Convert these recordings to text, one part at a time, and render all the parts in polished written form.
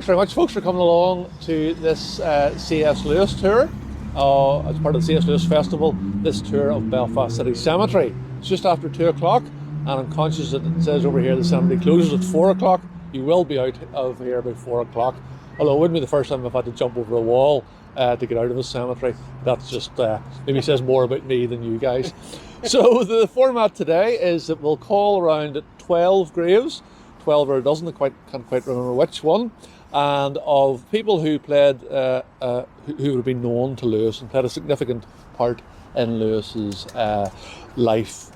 Thanks very much, folks, for coming along to this C.S. Lewis tour. As part of the C.S. Lewis Festival, this tour of Belfast City Cemetery. It's just after 2 o'clock, and I'm conscious that it says over here the cemetery closes at 4 o'clock. You will be out of here by 4 o'clock. Although it wouldn't be the first time I've had to jump over a wall to get out of the cemetery. That's just maybe says more about me than you guys. So the format today is that we'll call around at 12 graves, 12 or a dozen, I can't quite remember which one, and of people who played, who would have been known to Lewis and played a significant part in Lewis's life.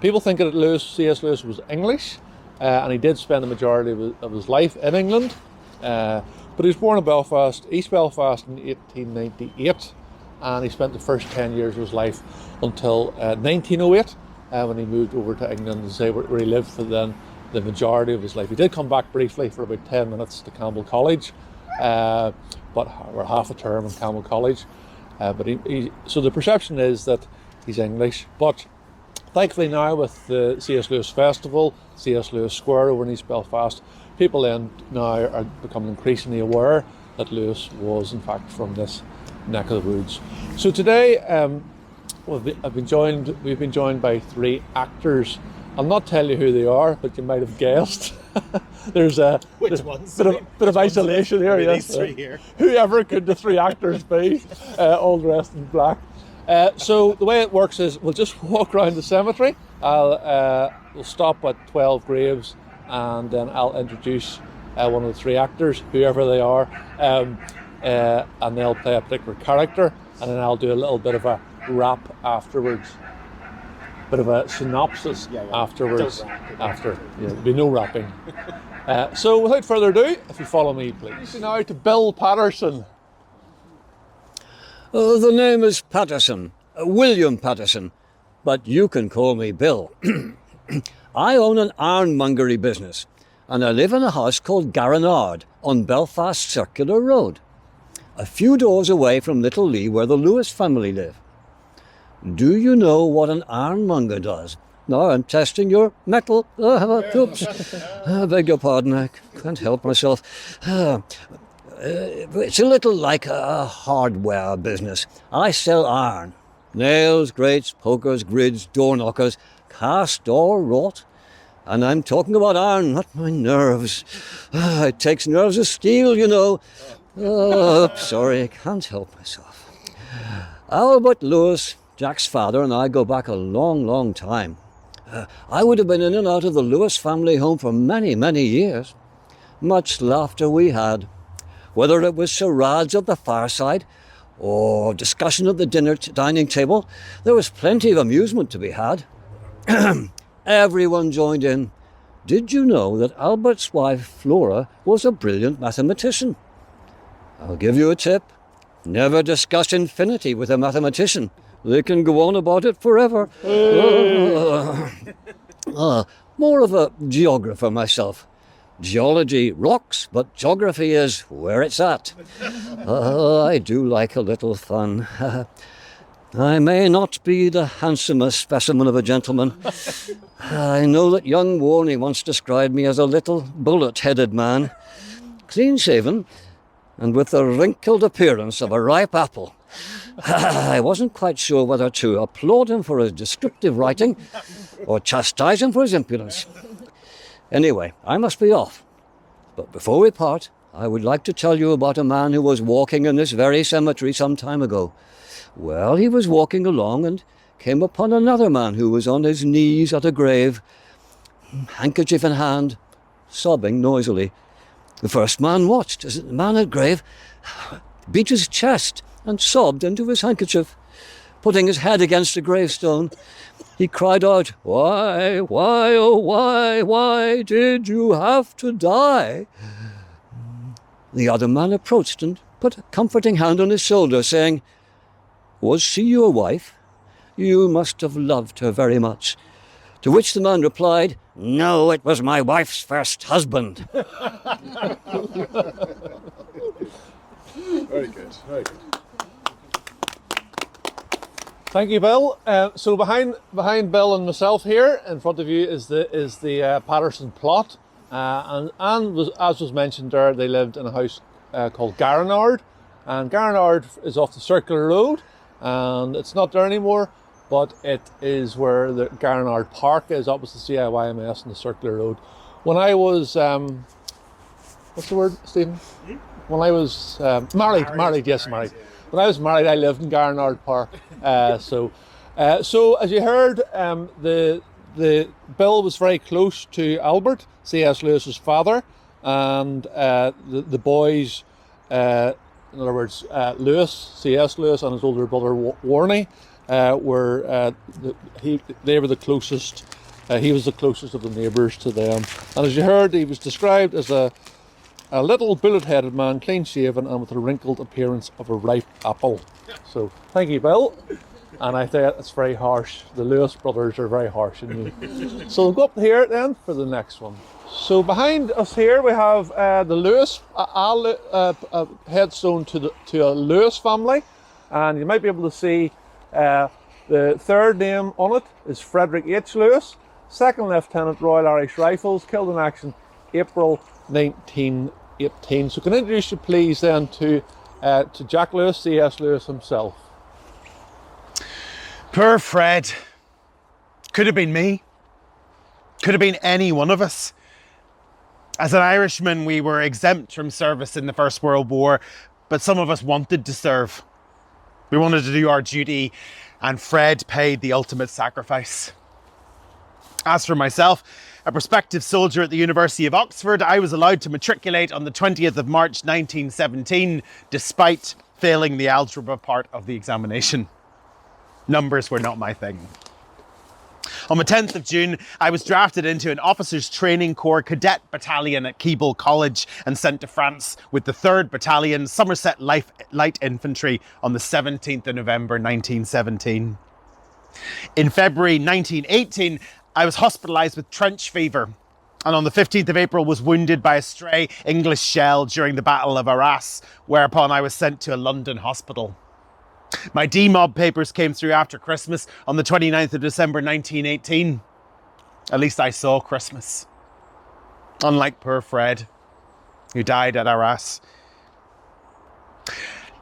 People think that C.S. Lewis was English, and he did spend the majority of his life in England. But he was born in Belfast, East Belfast, in 1898, and he spent the first 10 years of his life until 1908, when he moved over to England, where he lived for then the majority of his life. He did come back briefly for about 10 minutes to Campbell College, or half a term in Campbell College. So the perception is that he's English, but thankfully now with the C.S. Lewis Festival, C.S. Lewis Square over in East Belfast, people then now are becoming increasingly aware that Lewis was in fact from this neck of the woods. So today we've been joined by 3 actors. I'll not tell you who they are, but you might have guessed. There's a bit of isolation here. Yes, these 3 here. Whoever could the 3 actors be, all dressed in black. So the way it works is we'll just walk around the cemetery. We'll stop at 12 graves, and then I'll introduce one of the 3 actors, whoever they are, and they'll play a particular character, and then I'll do a little bit of a rap afterwards. Bit of a synopsis afterwards. There'll be no rapping. So without further ado, if you follow me, please. Now to Bill Patterson. The name is Patterson, William Patterson, but you can call me Bill. I own an ironmongery business, and I live in a house called Garranard on Belfast Circular Road, a few doors away from Little Lee, where the Lewis family live. Do you know what an ironmonger does? No, I'm testing your metal. Oops. I beg your pardon, I can't help myself. It's a little like a hardware business. I sell iron. Nails, grates, pokers, grids, door knockers, cast or wrought. And I'm talking about iron, not my nerves. It takes nerves of steel, you know. Sorry, I can't help myself. Albert Lewis, Jack's father, and I go back a long, long time. I would have been in and out of the Lewis family home for many, many years. Much laughter we had. Whether it was charades at the fireside or discussion at the dining table, there was plenty of amusement to be had. Everyone joined in. Did you know that Albert's wife, Flora, was a brilliant mathematician? I'll give you a tip. Never discuss infinity with a mathematician. They can go on about it forever. More of a geographer myself. Geology rocks, but geography is where it's at. I do like a little fun. I may not be the handsomest specimen of a gentleman. I know that young Warney once described me as a little bullet-headed man, clean-shaven, and with the wrinkled appearance of a ripe apple. I wasn't quite sure whether to applaud him for his descriptive writing or chastise him for his impudence. Anyway, I must be off. But before we part, I would like to tell you about a man who was walking in this very cemetery some time ago. Well, he was walking along and came upon another man who was on his knees at a grave, handkerchief in hand, sobbing noisily. The first man watched as the man at the grave beat his chest and sobbed into his handkerchief. Putting his head against the gravestone, he cried out, "Why, oh why did you have to die?" The other man approached and put a comforting hand on his shoulder, saying, "Was she your wife? You must have loved her very much." To which the man replied, "No, it was my wife's first husband." Very good, very good. Thank you, Bill. So behind Bill and myself here, in front of you is the Patterson plot. As was mentioned there, they lived in a house called Garnard, and Garnard is off the Circular Road, and it's not there anymore, but it is where the Garnard Park is, opposite CIYMS on the Circular Road. When I was, what's the word, Stephen? When I was married. When I was married, I lived in Garnard Park. So as you heard, the bill was very close to Albert, C.S. Lewis's father, and the boys, in other words, Lewis, C.S. Lewis, and his older brother Warney, they were the closest. He was the closest of the neighbours to them. And as you heard, he was described as a little bullet-headed man, clean-shaven, and with a wrinkled appearance of a ripe apple. So, thank you, Bill. And I think it's very harsh. The Lewis brothers are very harsh on you. So we'll go up here then for the next one. So behind us here we have the Lewis headstone to a Lewis family, and you might be able to see the third name on it is Frederick H. Lewis, 2nd Lieutenant Royal Irish Rifles, killed in action April 1918. So can I introduce you please then to Jack Lewis, C.S. Lewis himself. Poor Fred. Could have been me. Could have been any one of us. As an Irishman, we were exempt from service in the First World War, but some of us wanted to serve. We wanted to do our duty, and Fred paid the ultimate sacrifice. As for myself, a prospective soldier at the University of Oxford, I was allowed to matriculate on the 20th of March 1917, despite failing the algebra part of the examination. Numbers were not my thing. On the 10th of June, I was drafted into an officers' training corps cadet battalion at Keble College and sent to France with the 3rd Battalion, Somerset Light Infantry, on the 17th of November 1917. In February 1918, I was hospitalised with trench fever, and on the 15th of April was wounded by a stray English shell during the Battle of Arras, whereupon I was sent to a London hospital. My D-Mob papers came through after Christmas on the 29th of December 1918. At least I saw Christmas. Unlike poor Fred, who died at Arras.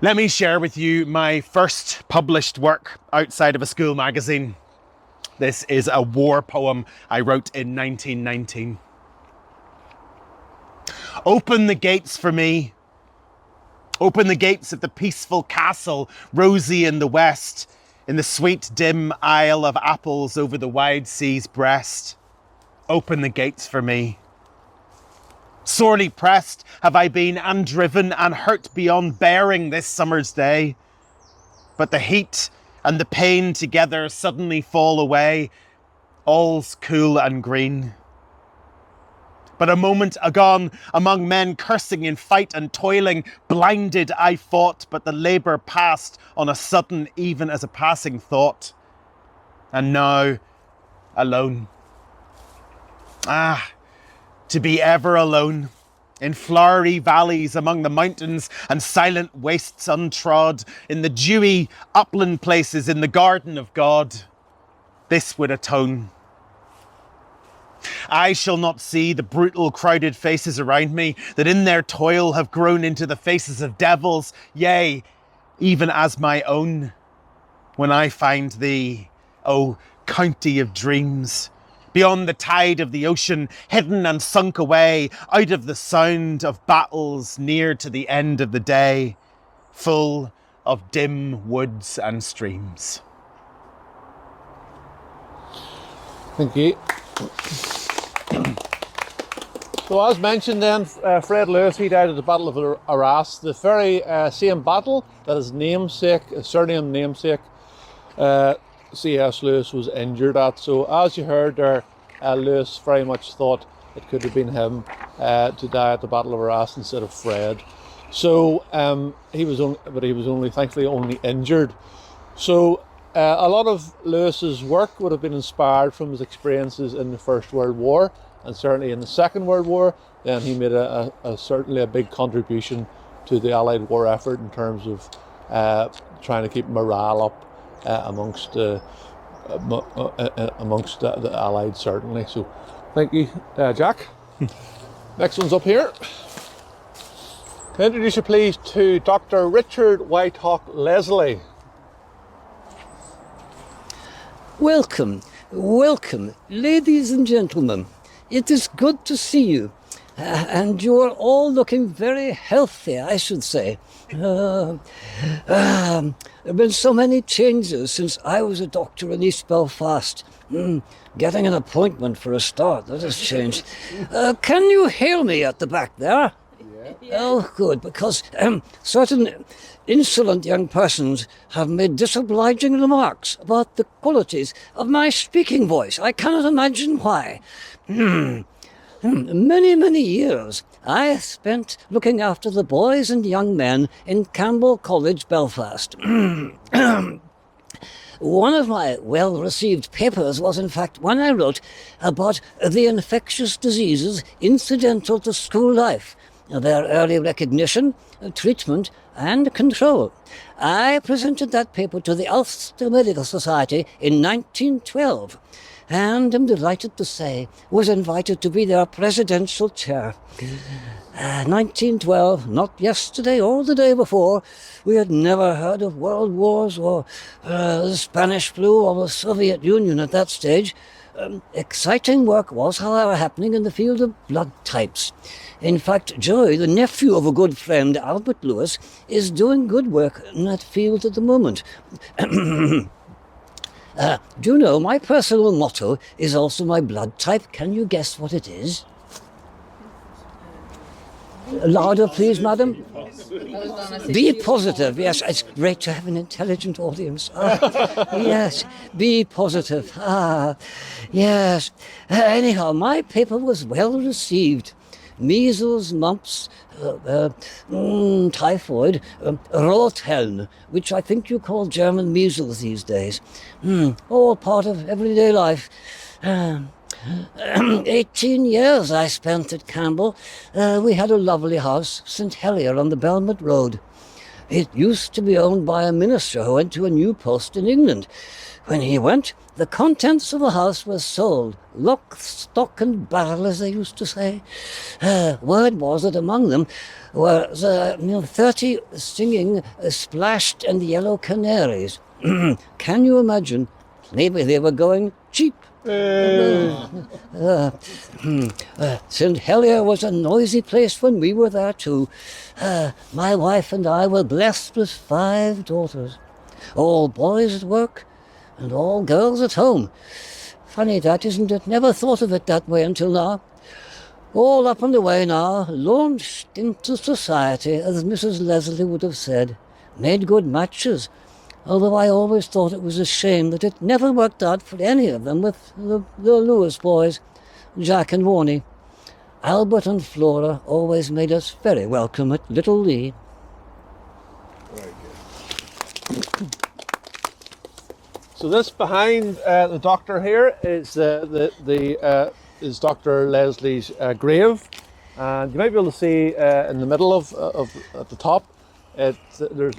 Let me share with you my first published work outside of a school magazine. This is a war poem I wrote in 1919. Open the gates for me. Open the gates of the peaceful castle, rosy in the west, in the sweet dim Isle of Apples over the wide sea's breast. Open the gates for me. Sorely pressed have I been, and driven and hurt beyond bearing this summer's day. But the heat and the pain together suddenly fall away. All's cool and green. But a moment agone, among men cursing in fight and toiling, blinded I fought, but the labour passed on a sudden, even as a passing thought. And now, alone. Ah, to be ever alone, in flowery valleys among the mountains and silent wastes untrod, in the dewy upland places in the garden of God. This would atone. I shall not see the brutal crowded faces around me that in their toil have grown into the faces of devils, yea, even as my own, when I find thee, O county of dreams, beyond the tide of the ocean, hidden and sunk away, out of the sound of battles near to the end of the day, full of dim woods and streams. Thank you. So as mentioned then, Fred Lewis, he died at the Battle of Arras, the very same battle that his namesake, his surname namesake, C.S. Lewis was injured at. So as you heard there, Lewis very much thought it could have been him to die at the Battle of Arras instead of Fred. So he was only thankfully only injured. So a lot of Lewis's work would have been inspired from his experiences in the First World War, and certainly in the Second World War. Then he made certainly a big contribution to the Allied war effort in terms of trying to keep morale up amongst the Allies, certainly. So thank you, Jack. Next one's up here. Can I introduce you please to Dr. Richard Whitehawk Leslie. Welcome, welcome, ladies and gentlemen. It is good to see you. And you're all looking very healthy, I should say. There have been so many changes since I was a doctor in East Belfast. Getting an appointment for a start, that has changed. Can you hear me at the back there? Yeah. Oh, good, because certain insolent young persons have made disobliging remarks about the qualities of my speaking voice. I cannot imagine why. Many, many years I spent looking after the boys and young men in Campbell College, Belfast. One of my well-received papers was, in fact, one I wrote about the infectious diseases incidental to school life, their early recognition, treatment, and control. I presented that paper to the Ulster Medical Society in 1912, and I'm delighted to say was invited to be their presidential chair. 1912, not yesterday or the day before. We had never heard of world wars or the Spanish flu or the Soviet Union at that stage. Exciting work was, however, happening in the field of blood types. In fact, Joey, the nephew of a good friend, Albert Lewis, is doing good work in that field at the moment. Do you know, my personal motto is also my blood type. Can you guess what it is? Louder, please, madam. Be positive. Yes, it's great to have an intelligent audience. Yes, be positive. Yes. Anyhow, my paper was well received. Measles, mumps, typhoid, Rotheln, which I think you call German measles these days. All part of everyday life. 18 years I spent at Campbell. We had a lovely house, St Helier on the Belmont Road. It used to be owned by a minister who went to a new post in England. When he went, the contents of the house were sold, lock, stock and barrel, as they used to say. Word was that among them were 30 singing splashed and yellow canaries. Can you imagine? Maybe they were going cheap. St Helier was a noisy place when we were there too. My wife and I were blessed with 5 daughters, all boys at work and all girls at home. Funny that, isn't it? Never thought of it that way until now. All up and away now, launched into society, as Mrs. Leslie would have said. Made good matches, although I always thought it was a shame that it never worked out for any of them with the Lewis boys, Jack and Warnie. Albert and Flora always made us very welcome at Little Lee. Very good. So this behind the doctor here is is Dr. Leslie's grave, and you might be able to see in the middle of at the top. It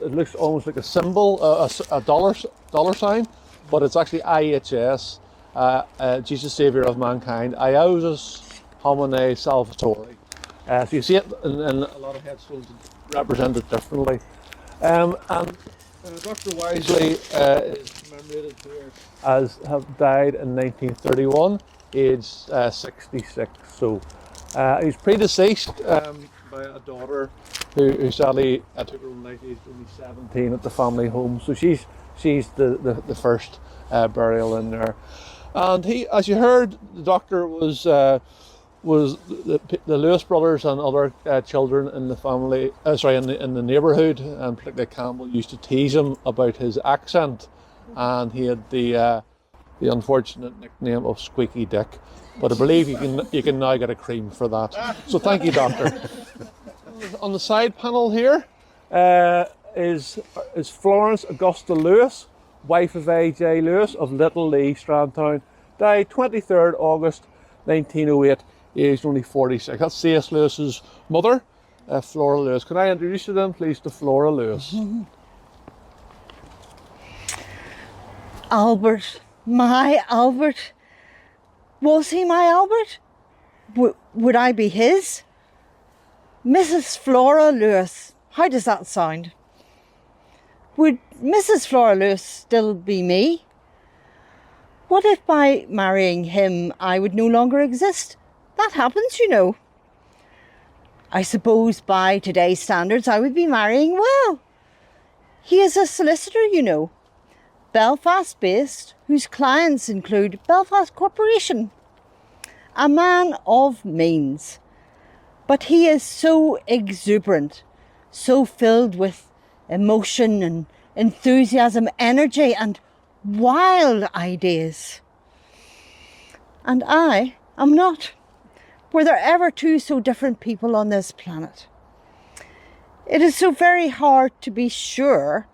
looks almost like a symbol, a dollar sign, but it's actually IHS, Jesus Saviour of Mankind, Iausus Homine Salvatori. So you see it in a lot of headstones represented differently. And Dr. Wisely is commemorated here as have died in 1931, aged 66. So he's predeceased by a daughter who sadly took her own life, aged only 17 at the family home. So she's the first burial in there. And he, as you heard, the doctor was the Lewis brothers and other children in the family, in the neighbourhood, and particularly Campbell, used to tease him about his accent, and he had the unfortunate nickname of Squeaky Dick. But I believe you can now get a cream for that. So thank you, doctor. On the side panel here is Florence Augusta Lewis, wife of A.J. Lewis of Little Lee, Strandtown, died 23rd August 1908, aged only 46. That's C.S. Lewis's mother, Flora Lewis. Can I introduce you then, please, to Flora Lewis? Albert, my Albert. Was he my Albert? Would I be his? Mrs. Flora Lewis. How does that sound? Would Mrs. Flora Lewis still be me? What if by marrying him I would no longer exist? That happens, you know. I suppose by today's standards I would be marrying well. He is a solicitor, you know, Belfast based, whose clients include Belfast Corporation. A man of means. But he is so exuberant, so filled with emotion and enthusiasm, energy and wild ideas. And I am not. Were there ever two so different people on this planet? It is so very hard to be sure,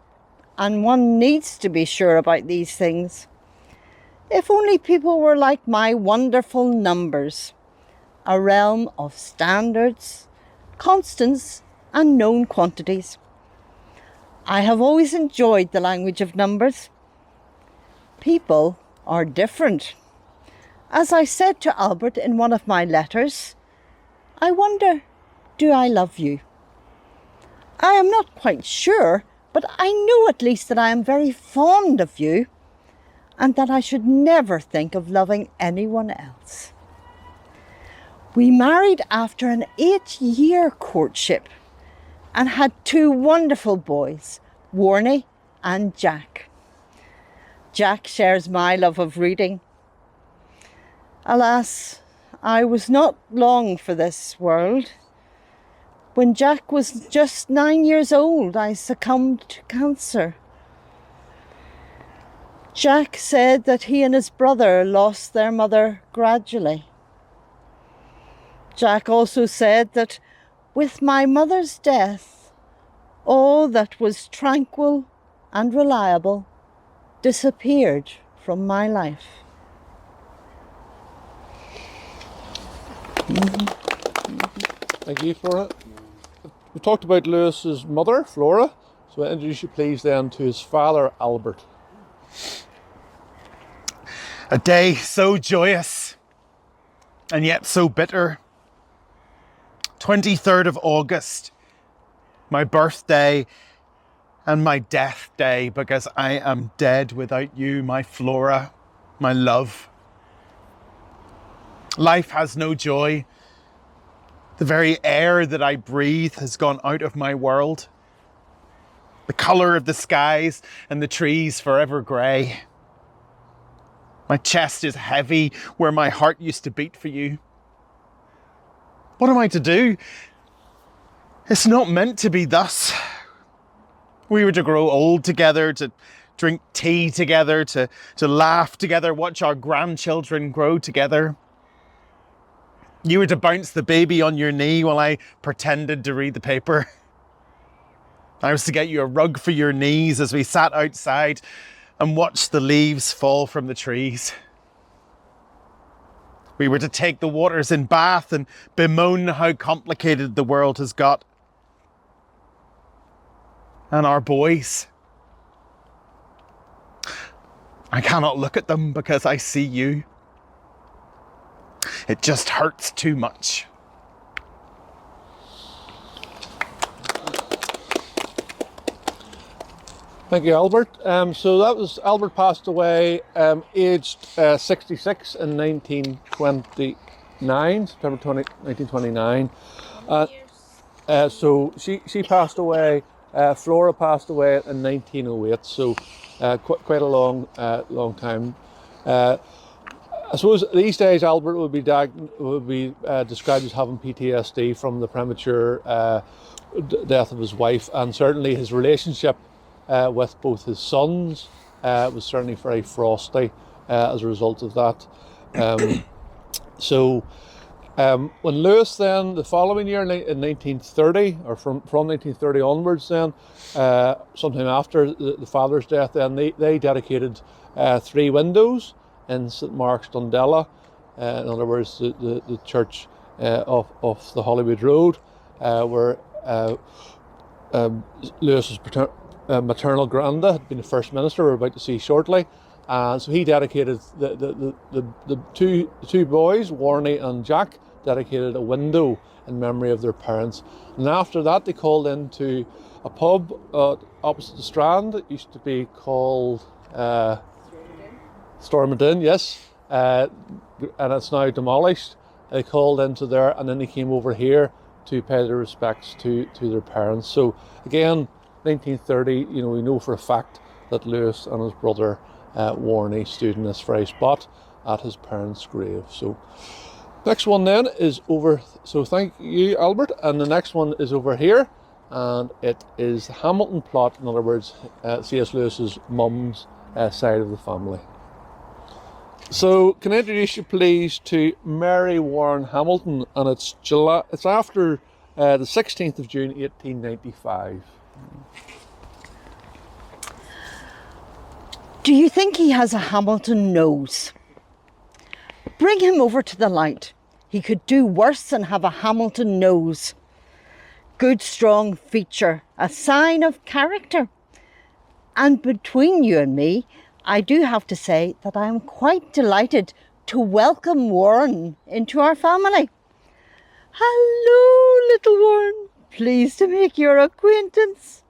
and one needs to be sure about these things. If only people were like my wonderful numbers, a realm of standards, constants, and known quantities. I have always enjoyed the language of numbers. People are different. As I said to Albert in one of my letters, I wonder, do I love you? I am not quite sure, but I know at least that I am very fond of you, and that I should never think of loving anyone else. We married after an 8-year courtship and had 2 wonderful boys, Warnie and Jack. Jack shares my love of reading. Alas, I was not long for this world. When Jack was just 9 years old, I succumbed to cancer. Jack said that he and his brother lost their mother gradually. Jack also said that with my mother's death, all that was tranquil and reliable disappeared from my life. Thank you, Flora. We talked about Lewis's mother, Flora, so I'll introduce you please then to his father, Albert. A day so joyous and yet so bitter. 23rd of August, my birthday and my death day, because I am dead without you, my Flora, my love. Life has no joy. The very air that I breathe has gone out of my world. The colour of the skies and the trees forever grey. My chest is heavy where my heart used to beat for you. What am I to do? It's not meant to be thus. We were to grow old together, to drink tea together, to laugh together, watch our grandchildren grow together. You were to bounce the baby on your knee while I pretended to read the paper. I was to get you a rug for your knees as we sat outside and watched the leaves fall from the trees. We were to take the waters in Bath and bemoan how complicated the world has got. And our boys. I cannot look at them because I see you. It just hurts too much. Thank you, Albert. So that was Albert passed away aged 66 in 1929, September 1929. So she passed away. Flora passed away in 1908. So quite a long time. I suppose these days Albert would be described as having PTSD from the premature death of his wife, and certainly his relationship with both his sons was certainly very frosty as a result of that. When Lewis then, the following year in 1930, or from 1930 onwards then, sometime after the father's death, then they dedicated 3 windows in St Mark's, Dundela, in other words, the church off the Hollywood Road, where Lewis's maternal granda had been the first minister we're about to see shortly. So he dedicated the two boys, Warnie and Jack, dedicated a window in memory of their parents. And after that, they called into a pub opposite the Strand. It used to be called Stormont Inn, yes, and it's now demolished. They called into there, and then they came over here to pay their respects to their parents. So again, 1930, we know for a fact that Lewis and his brother Warney stood in this very spot at his parents' grave. So next one then is over, so thank you, Albert, and the next one is over here, and it is the Hamilton plot, in other words, C.S. Lewis's mum's side of the family. So can I introduce you please to Mary Warren Hamilton, and it's after the 16th of June 1895. Do you think he has a Hamilton nose? Bring him over to the light. He could do worse than have a Hamilton nose. Good strong feature, a sign of character. And between you and me, I do have to say that I am quite delighted to welcome Warren into our family. Hello, little Warren. Pleased to make your acquaintance.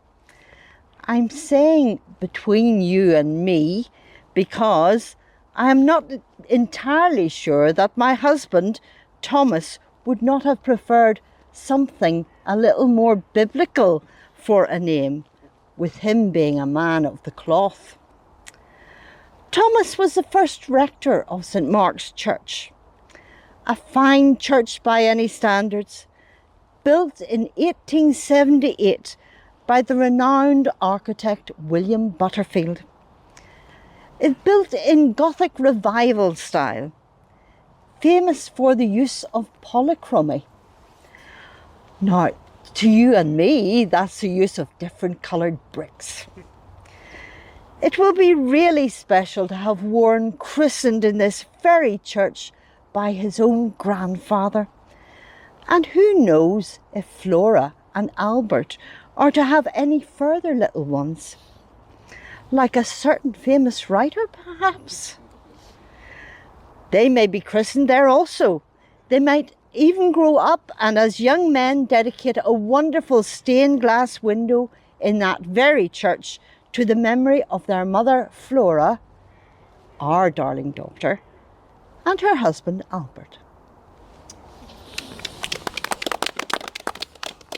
I'm saying between you and me because I am not entirely sure that my husband, Thomas, would not have preferred something a little more biblical for a name, with him being a man of the cloth. Thomas was the first rector of St. Mark's Church, a fine church by any standards, built in 1878 by the renowned architect William Butterfield. It built in Gothic revival style, famous for the use of polychromy. Now, to you and me, that's the use of different coloured bricks. It will be really special to have Warren christened in this very church by his own grandfather. And who knows if Flora and Albert are to have any further little ones. Like a certain famous writer, perhaps. They may be christened there also. They might even grow up and as young men dedicate a wonderful stained glass window in that very church to the memory of their mother Flora, our darling daughter, and her husband Albert.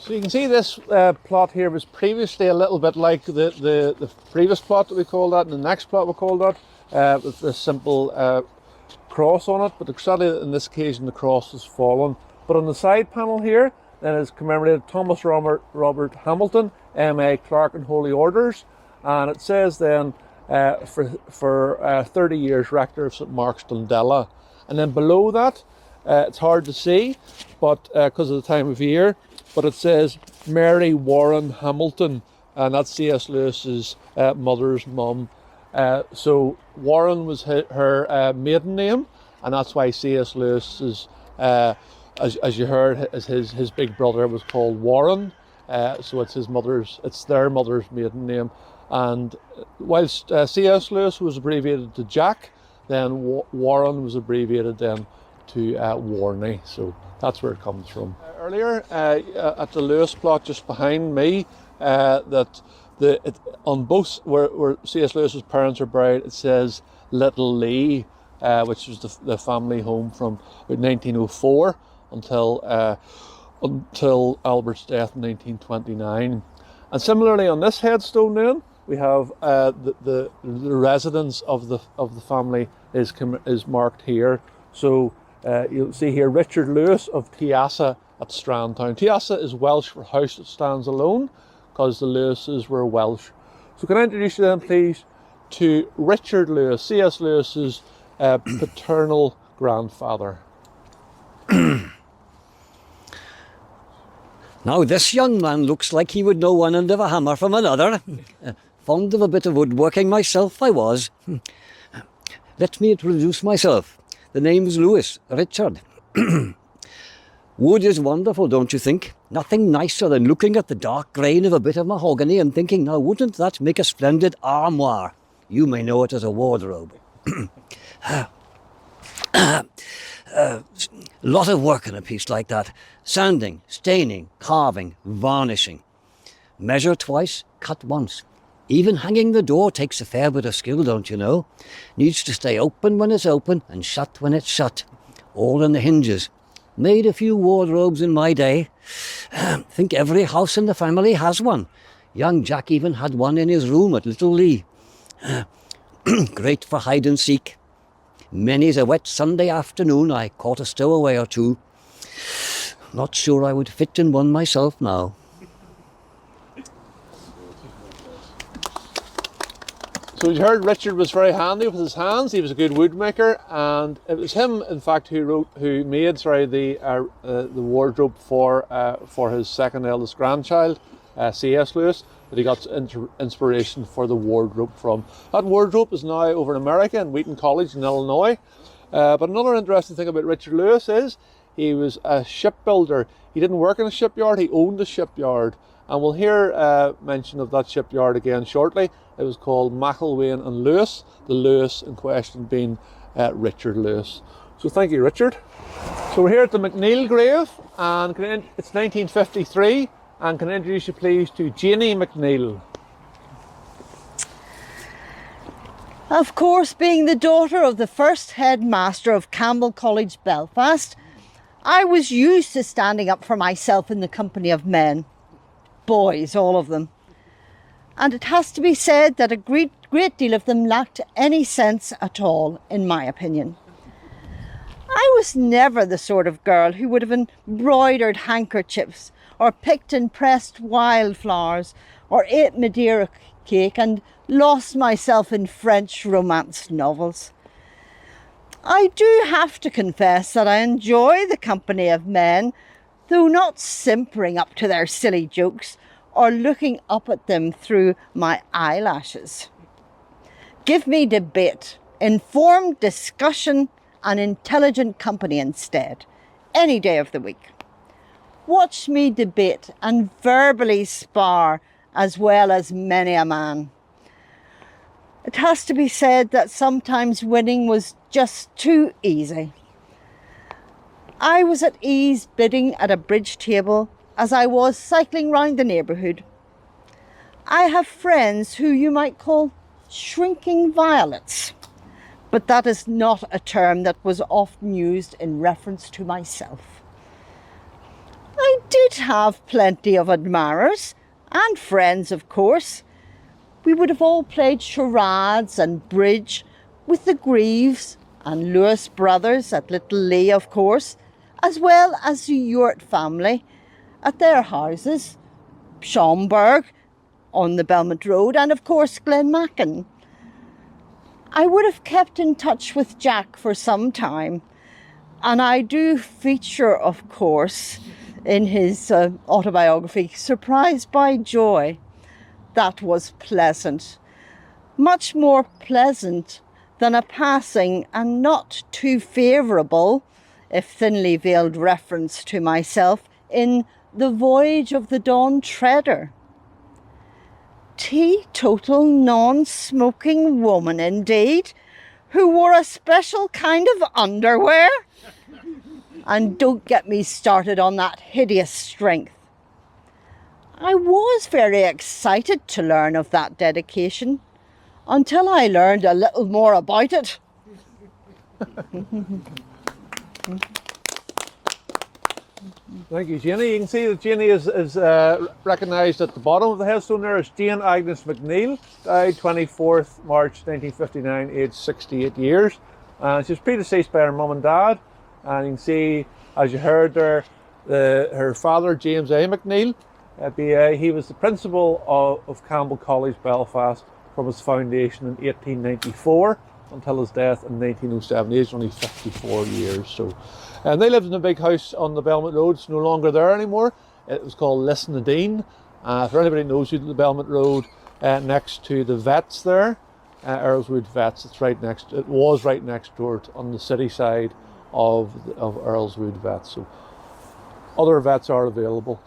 So you can see this plot here was previously a little bit like the previous plot that we called that, and the next plot we called that, with this simple cross on it, but sadly in this occasion the cross has fallen. But on the side panel here then is commemorated Thomas Robert Hamilton, M.A. Clerk and Holy Orders, and it says then for 30 years rector of St. Mark's Dundela. And then below that, it's hard to see, but because of the time of year, but it says Mary Warren Hamilton, and that's C.S. Lewis's mother's mum. So Warren was her maiden name, and that's why C.S. Lewis is, as you heard, his big brother was called Warren. So it's their mother's maiden name. And whilst C.S. Lewis was abbreviated to Jack, then Warren was abbreviated then to Warney. So that's where it comes from. Earlier at the Lewis plot just behind me, on both where C.S. Lewis's parents are buried, it says Little Lee, which was the family home from 1904 until Albert's death in 1929. And similarly on this headstone then, we have the residence of the family is marked here. So you'll see here Richard Lewis of Tiassa at Strandtown. Tiassa is Welsh for house that stands alone, because the Lewises were Welsh. So can I introduce you then please to Richard Lewis, C.S. Lewis's paternal grandfather. Now this young man looks like he would know one end of a hammer from another. Fond of a bit of woodworking myself, I was. Let me introduce myself. The name's Lewis, Richard. Wood is wonderful, don't you think? Nothing nicer than looking at the dark grain of a bit of mahogany and thinking, now wouldn't that make a splendid armoire? You may know it as a wardrobe. A lot of work in a piece like that. Sanding, staining, carving, varnishing. Measure twice, cut once. Even hanging the door takes a fair bit of skill, don't you know? Needs to stay open when it's open and shut when it's shut. All in the hinges. Made a few wardrobes in my day. Think every house in the family has one. Young Jack even had one in his room at Little Lee. Great for hide and seek. Many's a wet Sunday afternoon I caught a stowaway or two. Not sure I would fit in one myself now. So you heard Richard was very handy with his hands. He was a good woodmaker, and it was him, in fact, who made the wardrobe for his second eldest grandchild, C.S. Lewis, that he got inspiration for the wardrobe from. That wardrobe is now over in America in Wheaton College in Illinois. But another interesting thing about Richard Lewis is he was a shipbuilder. He didn't work in a shipyard, he owned a shipyard. And we'll hear mention of that shipyard again shortly. It was called McIlwain and Lewis, the Lewis in question being Richard Lewis. So thank you, Richard. So we're here at the McNeil grave, and it's 1953, and can I introduce you please to Janie McNeil. Of course, being the daughter of the first headmaster of Campbell College, Belfast, I was used to standing up for myself in the company of men. Boys, all of them. And it has to be said that a great deal of them lacked any sense at all, in my opinion. I was never the sort of girl who would have embroidered handkerchiefs or picked and pressed wildflowers or ate Madeira cake and lost myself in French romance novels. I do have to confess that I enjoy the company of men, though not simpering up to their silly jokes or looking up at them through my eyelashes. Give me debate, informed discussion and intelligent company instead, any day of the week. Watch me debate and verbally spar as well as many a man. It has to be said that sometimes winning was just too easy. I was at ease bidding at a bridge table as I was cycling round the neighbourhood. I have friends who you might call shrinking violets, but that is not a term that was often used in reference to myself. I did have plenty of admirers and friends, of course. We would have all played charades and bridge with the Greaves and Lewis brothers at Little Lee, of course, as well as the Ewart family at their houses, Schomberg on the Belmont Road, and of course Glenmackin. I would have kept in touch with Jack for some time, and I do feature, of course, in his autobiography, Surprised by Joy. That was pleasant, much more pleasant than a passing and not too favourable, if thinly veiled, reference to myself in The Voyage of the Dawn Treader. Teetotal, non-smoking woman indeed, who wore a special kind of underwear? And don't get me started on that hideous strength. I was very excited to learn of that dedication until I learned a little more about it. Thank you, Janie. You can see that Janie is recognised at the bottom of the headstone there as Jane Agnes McNeil, died 24th March 1959, aged 68 years. She was predeceased by her mum and dad. And you can see, as you heard there, her father, James A. McNeil, BA, he was the principal of Campbell College, Belfast, from its foundation in 1894 until his death in 1907. He aged only 54 years. So, and they lived in a big house on the Belmont Road. It's no longer there anymore. It was called Lisnadine. For anybody who knows you, the Belmont Road, next to the vets there, Earlswood Vets. It was right next door on the city side of Earlswood Vets. So other vets are available.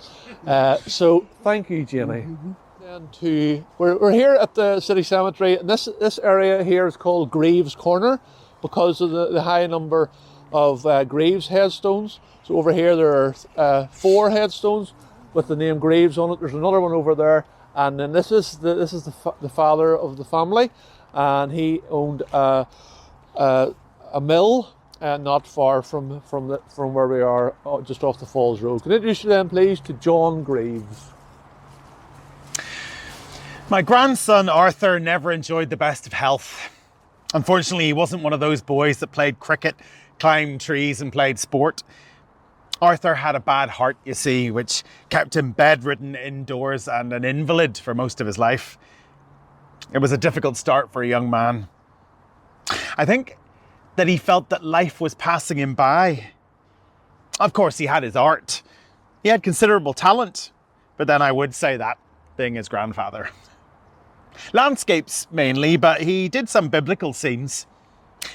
So thank you, Jenny. And we're here at the city cemetery, and this area here is called Greaves Corner because of the high number Greaves headstones. So over here there are 4 headstones with the name Greaves on it. There's another one over there, and then this is the father of the family, and he owned a mill not far from where we are, just off the Falls Road. Can I introduce you then, please, to John Greaves? My grandson Arthur never enjoyed the best of health. Unfortunately, he wasn't one of those boys that played cricket, climbed trees and played sport. Arthur had a bad heart, you see, which kept him bedridden indoors and an invalid for most of his life. It was a difficult start for a young man. I think that he felt that life was passing him by. Of course, he had his art. He had considerable talent, but then I would say that, being his grandfather. Landscapes mainly, but he did some biblical scenes.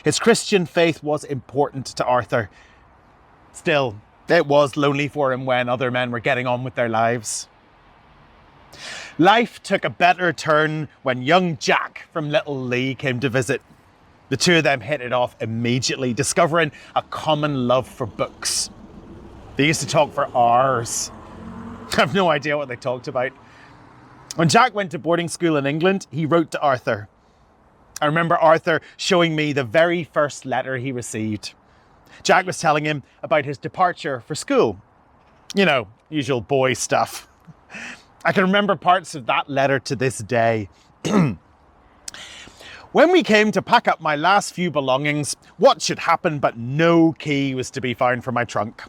His Christian faith was important to Arthur. Still, it was lonely for him when other men were getting on with their lives. Life took a better turn when young Jack from Little Lee came to visit. The two of them hit it off immediately, discovering a common love for books. They used to talk for hours. I have no idea what they talked about. When Jack went to boarding school in England, he wrote to Arthur. I remember Arthur showing me the very first letter he received. Jack was telling him about his departure for school. You know, usual boy stuff. I can remember parts of that letter to this day. When we came to pack up my last few belongings, what should happen but no key was to be found for my trunk.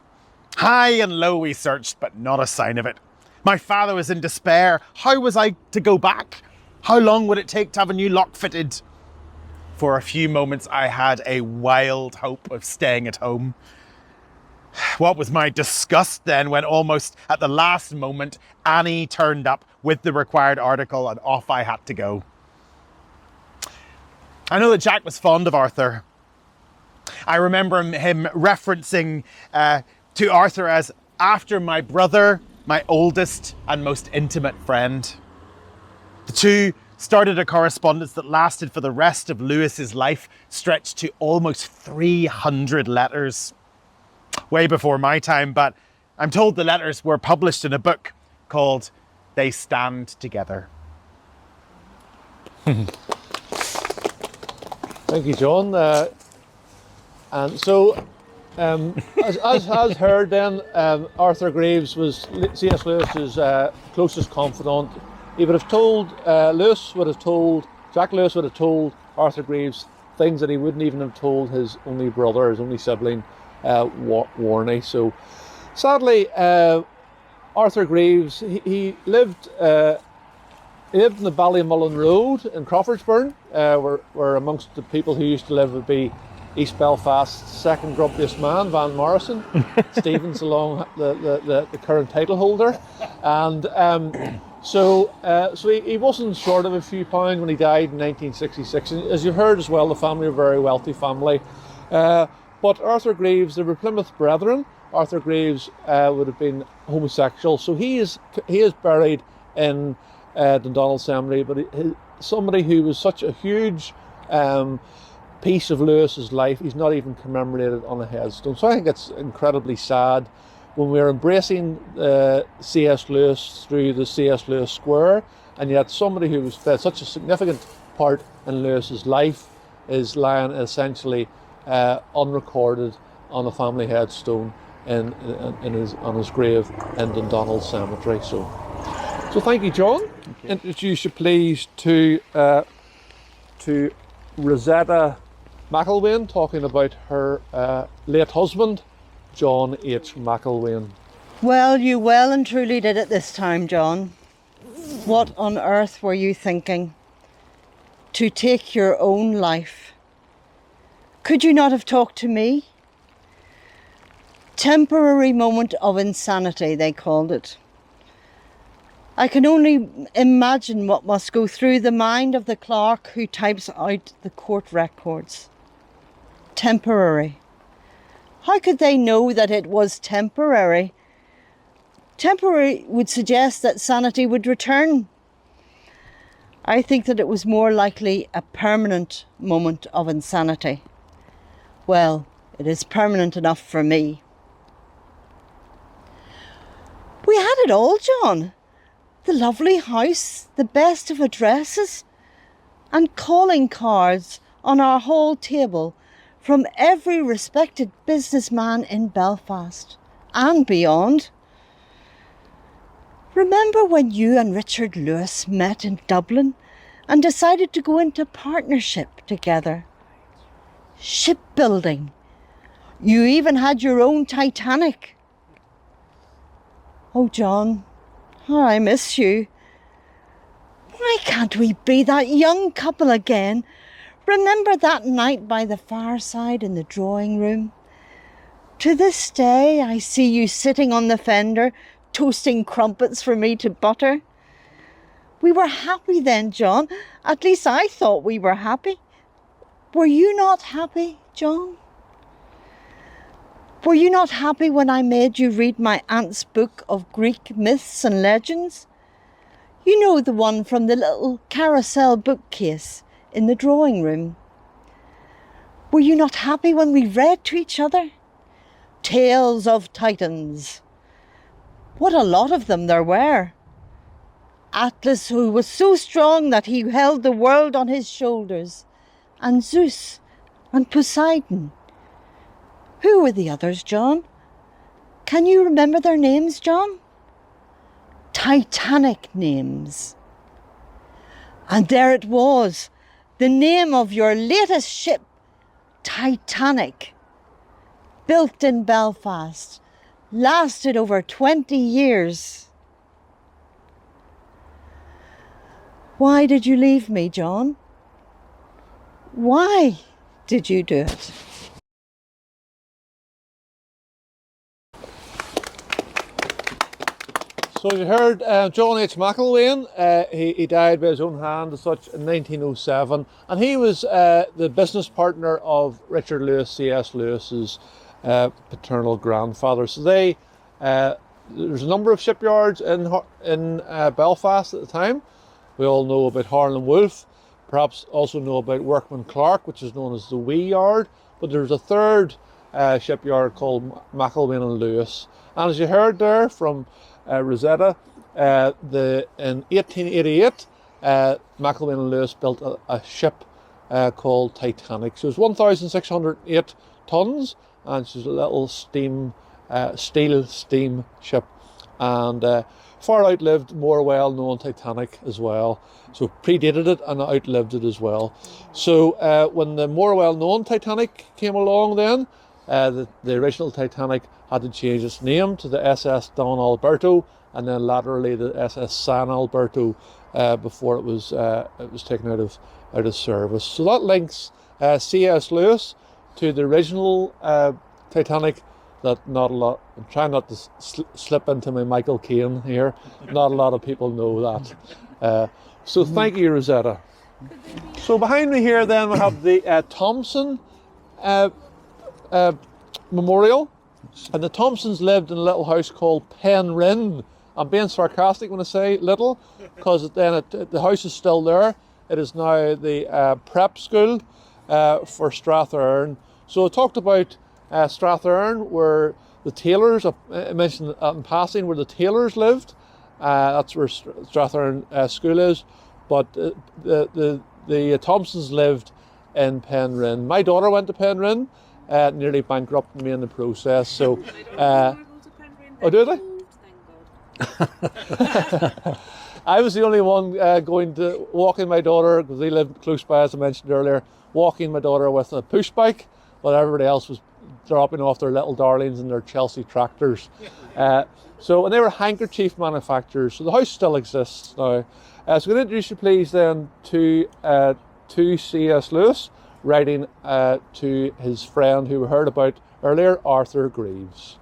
High and low we searched, but not a sign of it. My father was in despair. How was I to go back? How long would it take to have a new lock fitted? For a few moments, I had a wild hope of staying at home. What was my disgust then when almost at the last moment, Annie turned up with the required article and off I had to go. I know that Jack was fond of Arthur. I remember him referencing to Arthur as after my brother, my oldest and most intimate friend. The two started a correspondence that lasted for the rest of Lewis's life, stretched to almost 300 letters. Way before my time, but I'm told the letters were published in a book called They Stand Together. Thank you, John. And so, as heard then, Arthur Greaves was C.S. Lewis's closest confidant. He would have told, Jack Lewis would have told Arthur Greaves things that he wouldn't even have told his only brother, his only sibling, Warnie. So, sadly, Arthur Greaves, he lived in the Ballymullen Road in Crawfordsburn, where amongst the people who used to live would be East Belfast's second grumpiest man, Van Morrison, Stevens along the current title holder, and so he wasn't short of a few pounds when he died in 1966. And as you heard as well, the family were a very wealthy family. But Arthur Greaves, they were Plymouth brethren. Arthur Greaves would have been homosexual, so he is buried in Dundonald Cemetery. But somebody who was such a huge piece of Lewis's life, he's not even commemorated on a headstone. So I think it's incredibly sad when we're embracing C.S. Lewis through the C.S. Lewis Square, and yet somebody who was played such a significant part in Lewis's life is lying essentially unrecorded on a family headstone on his grave in Dundonald Cemetery. So thank you, John. Introduce you, please, to Rosetta McIlwain, talking about her late husband, John H. McIlwain. Well, you well and truly did it this time, John. What on earth were you thinking? To take your own life? Could you not have talked to me? Temporary moment of insanity, they called it. I can only imagine what must go through the mind of the clerk who types out the court records. Temporary. How could they know that it was temporary? Temporary would suggest that sanity would return. I think that it was more likely a permanent moment of insanity. Well, It is permanent enough for me. We had it all, John. The lovely house, the best of addresses, and calling cards on our whole table from every respected businessman in Belfast and beyond. Remember when you and Richard Lewis met in Dublin and decided to go into partnership together? Shipbuilding. You even had your own Titanic. Oh, John, how I miss you. Why can't we be that young couple again? Remember that night by the fireside in the drawing room? To this day, I see you sitting on the fender, toasting crumpets for me to butter. We were happy then, John. At least I thought we were happy. Were you not happy, John? Were you not happy when I made you read my aunt's book of Greek myths and legends? You know, the one from the little carousel bookcase in the drawing room. Were you not happy when we read to each other? Tales of Titans. What a lot of them there were. Atlas, who was so strong that he held the world on his shoulders, and Zeus and Poseidon. Who were the others, John? Can you remember their names, John? Titanic names. And there it was, the name of your latest ship, Titanic, built in Belfast, lasted over 20 years. Why did you leave me, John? Why did you do it? So as you heard, John H. McIlwain, he died by his own hand as such in 1907, and he was the business partner of Richard Lewis, C.S. Lewis's paternal grandfather. So there's a number of shipyards in Belfast at the time. We all know about Harland Wolff, perhaps also know about Workman Clark, which is known as the Wee Yard, but there's a third shipyard called McIlwain and Lewis. And as you heard there from Rosetta, in 1888, McIlwain and Lewis built a ship called Titanic. So it was 1,608 tons, and she's a little steel steam ship, and far outlived more well-known Titanic as well. So predated it and outlived it as well. So when the more well-known Titanic came along then, the original Titanic had to change its name to the SS Don Alberto, and then laterally the SS San Alberto before it was taken out of service. So that links C.S. Lewis to the original Titanic. That not a lot. I'm trying not to slip into my Michael Caine here. Not a lot of people know that. So thank you, Rosetta. So behind me here, then we have the Thompson Memorial, and the Thompsons lived in a little house called Penryn. I'm being sarcastic when I say little, because then the house is still there. It is now the prep school for Strathearn. So I talked about Strathearn, where the tailors, I mentioned that in passing, where the tailors lived. That's where Strathearn School is. But the Thompsons lived in Penryn. My daughter went to Penryn, nearly bankrupted me in the process. So, oh, did I? I was the only one walking my daughter, because they lived close by, as I mentioned earlier, walking my daughter with a push bike, while everybody else was dropping off their little darlings in their Chelsea tractors. And they were handkerchief manufacturers. So the house still exists now. So I'm going to introduce you, please, then to C.S. Lewis, writing to his friend who we heard about earlier, Arthur Greaves.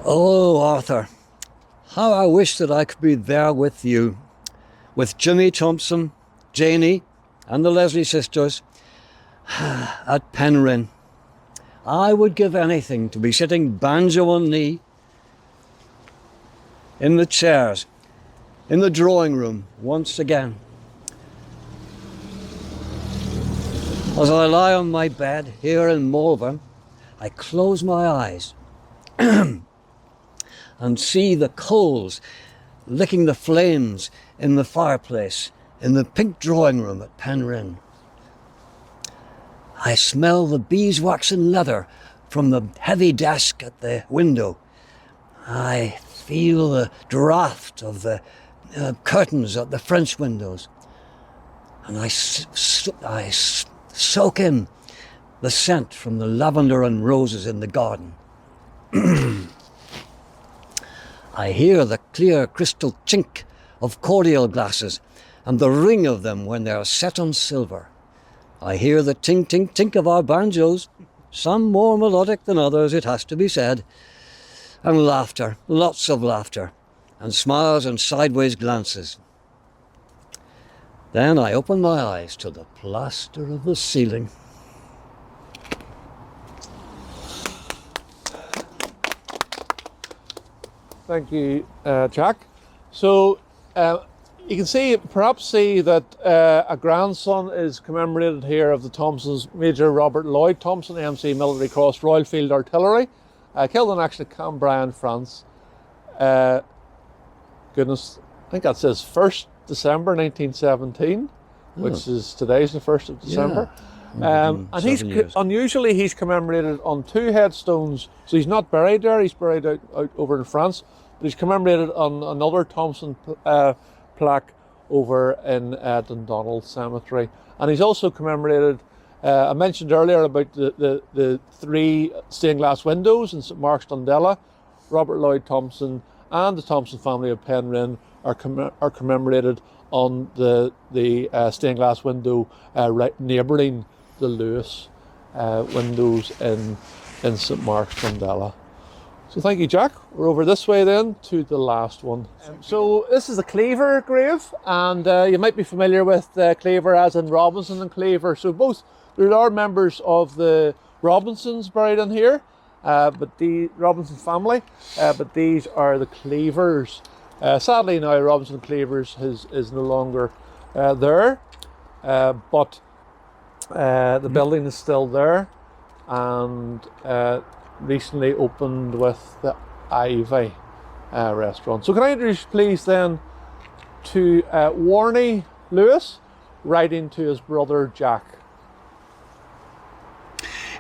Oh, Arthur, how I wish that I could be there with you, with Jimmy Thompson, Janie, and the Leslie sisters at Penryn. I would give anything to be sitting banjo on knee in the chairs in the drawing room once again. As I lie on my bed here in Malvern, I close my eyes and see the coals licking the flames in the fireplace in the pink drawing room at Penryn. I smell the beeswax and leather from the heavy desk at the window. I feel the draught of the curtains at the French windows. And I soak in the scent from the lavender and roses in the garden. I hear the clear crystal chink of cordial glasses and the ring of them when they are set on silver. I hear the tink, tink, tink of our banjos, some more melodic than others, it has to be said, and laughter, lots of laughter, and smiles and sideways glances. Then I open my eyes to the plaster of the ceiling. Thank you, Jack. So you can perhaps see that a grandson is commemorated here of the Thompsons, Major Robert Lloyd Thompson, MC Military Cross, Royal Field Artillery, killed in action at Cambrai, France. Goodness, I think that says 1st December 1917, which is today's the 1st of December. And unusually he's commemorated on 2 headstones. So he's not buried there, he's buried out over in France, but he's commemorated on another Thompson plaque over in Dundonald Cemetery. And he's also commemorated, I mentioned earlier about the 3 stained glass windows in St Mark's, Dundela. Robert Lloyd Thompson and the Thompson family of Penryn are commemorated on the stained glass window right neighbouring the Lewis windows in St Mark's, Dundela. So thank you, Jack. We're over this way then to the last one. So this is the Cleaver grave, and you might be familiar with Cleaver as in Robinson and Cleaver. So there are members of the Robinsons buried in here, but the Robinson family, but these are the Cleavers. Sadly now Robinson Cleavers is no longer there, but the building is still there, and recently opened with the Ivy restaurant. So can I introduce please then to Warnie Lewis writing to his brother Jack.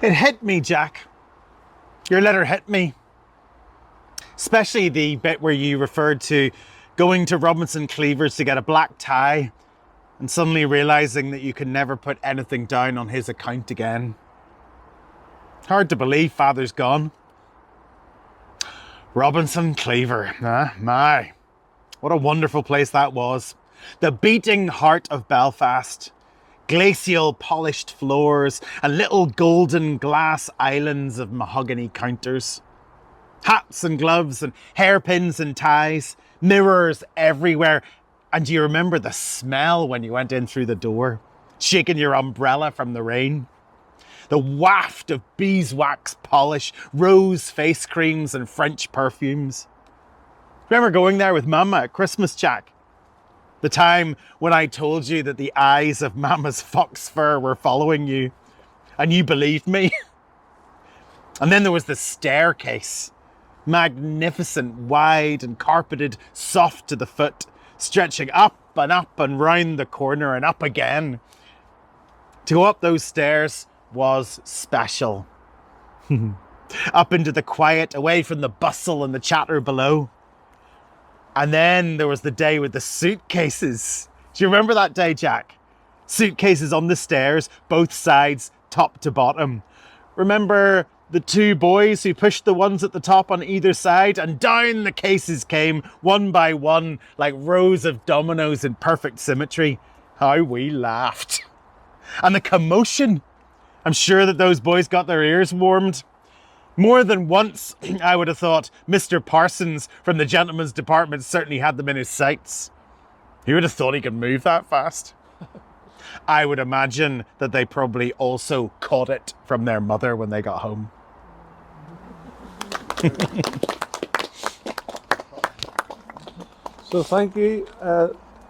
It hit me, Jack. Your letter hit me. Especially the bit where you referred to going to Robinson Cleavers to get a black tie and suddenly realising that you can never put anything down on his account again. Hard to believe Father's gone. Robinson Cleaver, my. What a wonderful place that was. The beating heart of Belfast. Glacial polished floors and little golden glass islands of mahogany counters. Hats and gloves and hairpins and ties, mirrors everywhere. And do you remember the smell when you went in through the door, shaking your umbrella from the rain? The waft of beeswax polish, rose face creams and French perfumes. Remember going there with Mama at Christmas, Jack? The time when I told you that the eyes of Mama's fox fur were following you, and you believed me. And then there was the staircase. Magnificent, wide and carpeted, soft to the foot, stretching up and round the corner and up again. To go up those stairs was special. Up into the quiet, away from the bustle and the chatter below. And then there was the day with the suitcases. Do you remember that day, Jack? Suitcases on the stairs, both sides, top to bottom. Remember the 2 boys who pushed the ones at the top on either side, and down the cases came one by one like rows of dominoes in perfect symmetry? How we laughed. And the commotion. I'm sure that those boys got their ears warmed. More than once, I would have thought Mr. Parsons from the gentleman's department certainly had them in his sights. He would have thought he could move that fast. I would imagine that they probably also caught it from their mother when they got home. So thank you,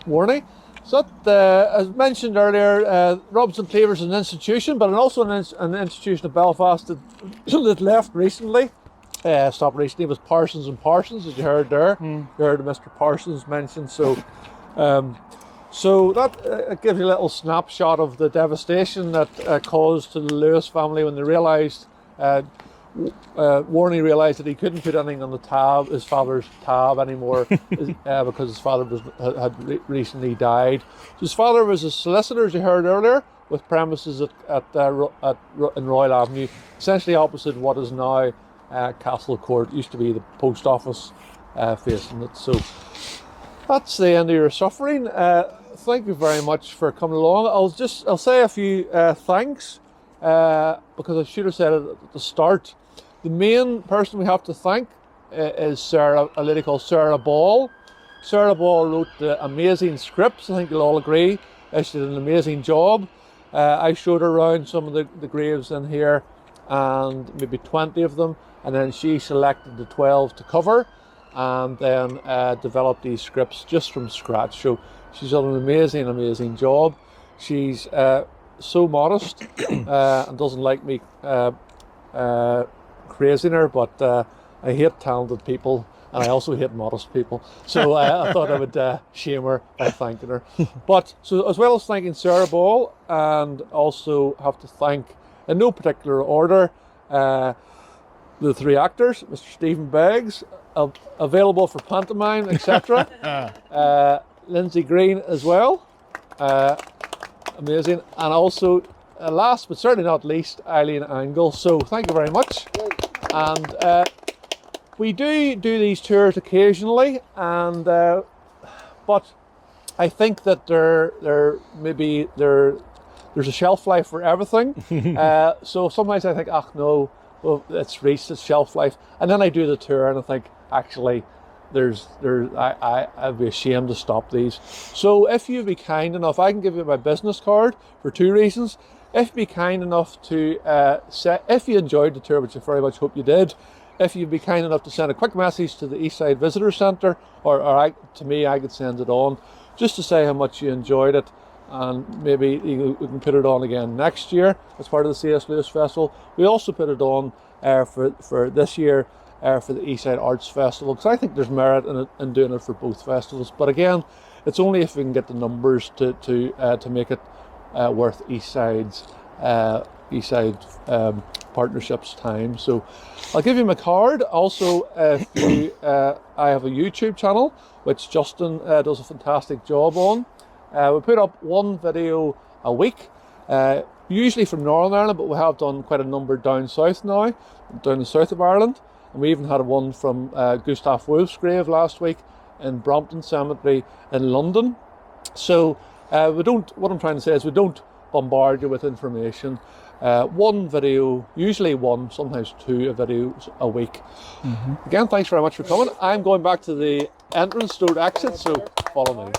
Warnie. So that, as mentioned earlier, Robinson Cleaver's an institution, but also an institution of Belfast that left recently. Stopped recently was Parsons and Parsons, as you heard there. You heard Mr. Parsons mentioned. So that gives you a little snapshot of the devastation that caused to the Lewis family when they realised, Warney realised that he couldn't put anything on the tab, his father's tab anymore, because his father had recently died. So his father was a solicitor, as you heard earlier, with premises in Royal Avenue, essentially opposite what is now Castle Court. It used to be the post office facing it. So that's the end of your suffering. Thank you very much for coming along. I'll say a few thanks, because I should have said it at the start. The main person we have to thank is a lady called Sarah Ball. Sarah Ball wrote the amazing scripts. I think you'll all agree. She did an amazing job. I showed her around some of the graves in here, and maybe 20 of them, and then she selected the 12 to cover, and then developed these scripts just from scratch. So she's done an amazing job. She's so modest and doesn't like me praising her, but I hate talented people, and I also hate modest people. So I thought I would shame her by thanking her. But so as well as thanking Sarah Ball, and also have to thank, in no particular order, the three actors, Mr. Stephen Beggs, available for pantomime, etc. Lindsay Green as well, amazing, and also last but certainly not least, Eileen Angle. So thank you very much. And we do these tours occasionally, and but I think that there's a shelf life for everything. So sometimes I think, no, well, it's reached its shelf life, and then I do the tour and I think, actually, I'd be ashamed to stop these. So if you'd be kind enough, I can give you my business card for two reasons. If you'd be kind enough to say, if you enjoyed the tour, which I very much hope you did, if you'd be kind enough to send a quick message to the Eastside Visitor Centre, or to me, I could send it on, just to say how much you enjoyed it, and maybe we can put it on again next year as part of the C.S. Lewis Festival. We also put it on for this year for the Eastside Arts Festival, because I think there's merit in doing it for both festivals. But again, it's only if we can get the numbers to make it worth Eastside's partnership's time. So I'll give you my card. Also, I have a YouTube channel which Justin does a fantastic job on. We put up one video a week, usually from Northern Ireland, but we have done quite a number down south now, down the south of Ireland. And we even had one from Gustav Wolf's grave last week in Brompton Cemetery in London. So what I'm trying to say is we don't bombard you with information. One video, usually one, sometimes two videos a week. Again, thanks very much for coming. I'm going back to the entrance door exit, so follow me.